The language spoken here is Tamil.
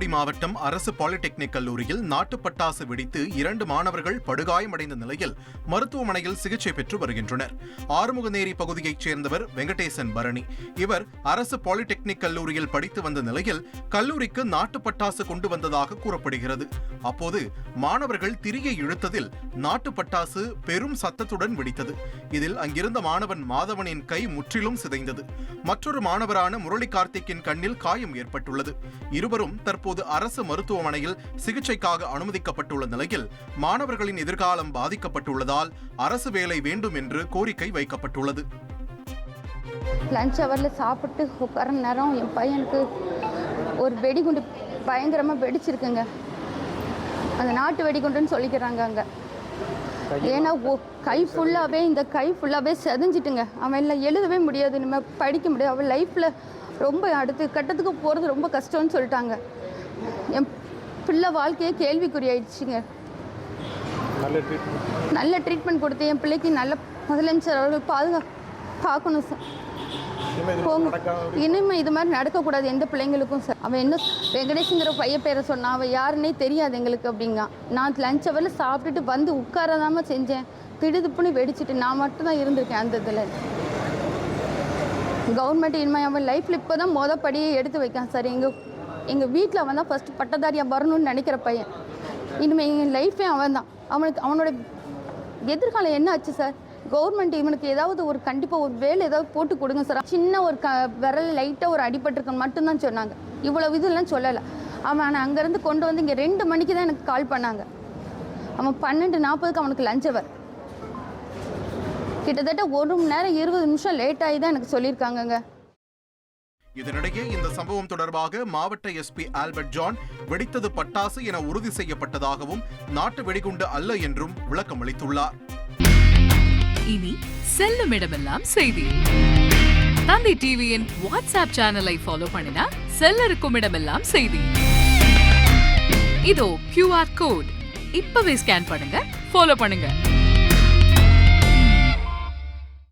தூத்துக்குடி மாவட்டம் அரசு பாலிடெக்னிக் கல்லூரியில் நாட்டு பட்டாசு வெடித்து 2 மாணவர்கள் படுகாயமடைந்த நிலையில் மருத்துவமனையில் சிகிச்சை பெற்று வருகின்றனர். ஆறுமுகநேரி பகுதியைச் சேர்ந்தவர் வெங்கடேசன் பரணி. இவர் அரசு பாலிடெக்னிக் கல்லூரியில் படித்து வந்த நிலையில் கல்லூரிக்கு நாட்டு பட்டாசு கொண்டு வந்ததாக கூறப்படுகிறது. அப்போது மாணவர்கள் திரியை இழுத்ததில் நாட்டு பட்டாசு பெரும் சத்தத்துடன் வெடித்தது. இதில் அங்கிருந்த மாணவன் மாதவனின் கை முற்றிலும் சிதைந்தது. மற்றொரு மாணவரான முரளி கார்த்திக்கின் கண்ணில் காயம் ஏற்பட்டுள்ளது. இருவரும் தற்போது அரசு மருத்துவமனையில் சிகிச்சைக்காக அனுமதிக்கப்பட்டுள்ள நிலையில் மாணவர்களின் எதிர்காலம் பாதிக்கப்பட்டுள்ளதால் அரசு வேலை வேண்டும் என்று கோரிக்கை வைக்கப்பட்டுள்ளது. லஞ்ச் அவர்ல சாப்பிட்டு உட்கார நேரம் என் பையனுக்கு ஒரு வெடிகுண்டு பயங்கரமாக வெடிச்சிருக்குங்க. அந்த நாட்டு வெடிகுண்டுன்னு சொல்லிக்கிறாங்க அங்கே. ஏன்னா கை ஃபுல்லாகவே செதஞ்சிட்டுங்க. அவன் எல்லாம் எழுதவே முடியாது, நம்ம படிக்க முடியாது. அவன் லைஃப்பில் ரொம்ப அடுத்த கட்டத்துக்கு போகிறது ரொம்ப கஷ்டம்னு சொல்லிட்டாங்க. என் பிள்ளை வாழ்க்கையே கேள்விக்குறி ஆயிடுச்சுங்க. நல்ல ட்ரீட்மெண்ட் கொடுத்து என் பிள்ளைக்கு நல்ல முதலமைச்சர் அவர்கள் பார்க்கணும் சார். இனிமேல் இது மாதிரி நடக்கக்கூடாது எந்த பிள்ளைங்களுக்கும் சார். அவன் என்ன வெங்கடேஷுங்கிற பையன் பேரை சொன்னான். அவன் யாருன்னே தெரியாது எங்களுக்கு அப்படிங்க. நான் லஞ்ச் அவரில் சாப்பிட்டுட்டு வந்து உட்காரதாம செஞ்சேன். திடுதுப்புன்னு வெடிச்சிட்டு நான் மட்டும்தான் இருந்திருக்கேன் அந்த இதில். கவர்மெண்ட் இனிமேல் அவன் லைஃப்பில் இப்போ தான் படியே எடுத்து வைக்கான் சார். எங்கள் வீட்டில் அவன் தான் ஃபஸ்ட்டு பட்டதாரியாக வரணும்னு நினைக்கிற பையன். இனிமேல் எங்கள் லைஃபே அவன் தான். அவனோட எதிர்காலம் என்ன ஆச்சு சார்? கவர்மெண்ட் இவனுக்கு ஏதாவது ஒரு கண்டிப்பாக ஒரு வேலை ஏதாவது போட்டு கொடுங்க சார். சின்ன ஒரு விரல் லைட்டாக ஒரு அடிபட்டிருக்குன்னு மட்டும்தான் சொன்னாங்க. இவ்வளோ இதெல்லாம் சொல்லலை. அவன் அங்கேருந்து கொண்டு வந்து இங்கே 2 மணிக்கு தான் எனக்கு கால் பண்ணாங்க. அவன் 12:40 அவனுக்கு லஞ்ச் அவர். கிட்டத்தட்ட 1 மணி நேரம் 20 நிமிஷம் லேட் ஆகி தான் எனக்கு சொல்லியிருக்காங்கங்க. இதனிடையே இந்த சம்பவம் தொடர்பாக மாவட்ட எஸ்பி ஆல்பர்ட் ஜான் வெடித்தது பட்டாசு என உறுதி செய்யப்பட்டதாகவும் நாட்டு வெடிகுண்டு அல்ல என்றும் விளக்கம் அளித்துள்ளார். இனி செல்லும் இடமெல்லாம் செய்தி. தந்தை டிவியின் வாட்ஸ்அப் சேனலை ஃபாலோ பண்ணினா செல்ல இருக்கும் இடமெல்லாம் செய்தி. இதோ QR கோட் இப்பவே ஸ்கேன் பண்ணுங்க, ஃபாலோ பண்ணுங்க.